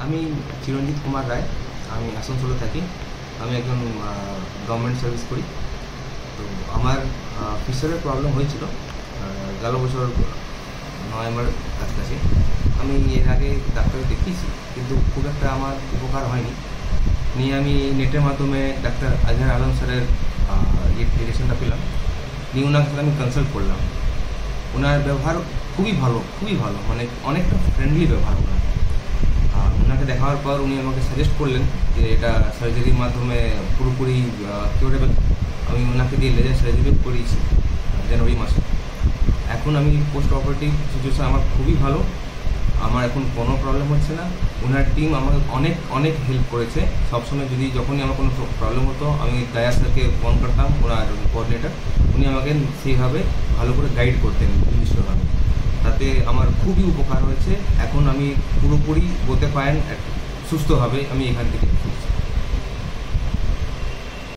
আমি চিরঞ্জিত কুমার রায়। আমি আসানসোলে থাকি। আমি একজন গভর্নমেন্ট সার্ভিস করি। তো আমার ফিশারের প্রবলেম হয়েছিল গেল বছর নভেম্বর কাছাকাছি। আমি এর আগে ডাক্তার দেখিয়েছি, কিন্তু খুব একটা আমার উপকার হয়নি। নিয়ে আমি নেটের মাধ্যমে ডাক্তার আজহার আলম স্যারের ডিরেকশনটা পেলাম। নিয়ে ওনার সাথে আমি কনসাল্ট করলাম। ওনার ব্যবহার খুবই ভালো, মানে অনেকটা ফ্রেন্ডলি ব্যবহার ওনার। ওনাকে দেখার পর উনি আমাকে সাজেস্ট করলেন যে এটা সার্জারির মাধ্যমে পুরোপুরি কিউরেবল। আমি ওনাকে দিয়ে লেজার সার্জারি করিয়েছি জানুয়ারি মাসে। এখন আমি পোস্ট অপারেটিভ সিচুয়েশন আমার খুবই ভালো। আমার এখন কোনো প্রবলেম হচ্ছে না। ওনার টিম আমাকে অনেক হেল্প করেছে। সবসময় যখনই আমার কোনো প্রবলেম হতো, আমি দায়া স্যারকে ফোন করতাম, ওনার কোঅর্ডিনেটর। উনি আমাকে সেইভাবে ভালো করে গাইড করতেন নির্দিষ্টভাবে। তাতে আমার খুবই উপকার হয়েছে। এখন আমি পুরোপুরি বলতে পারেন সুস্থভাবে আমি এখান থেকে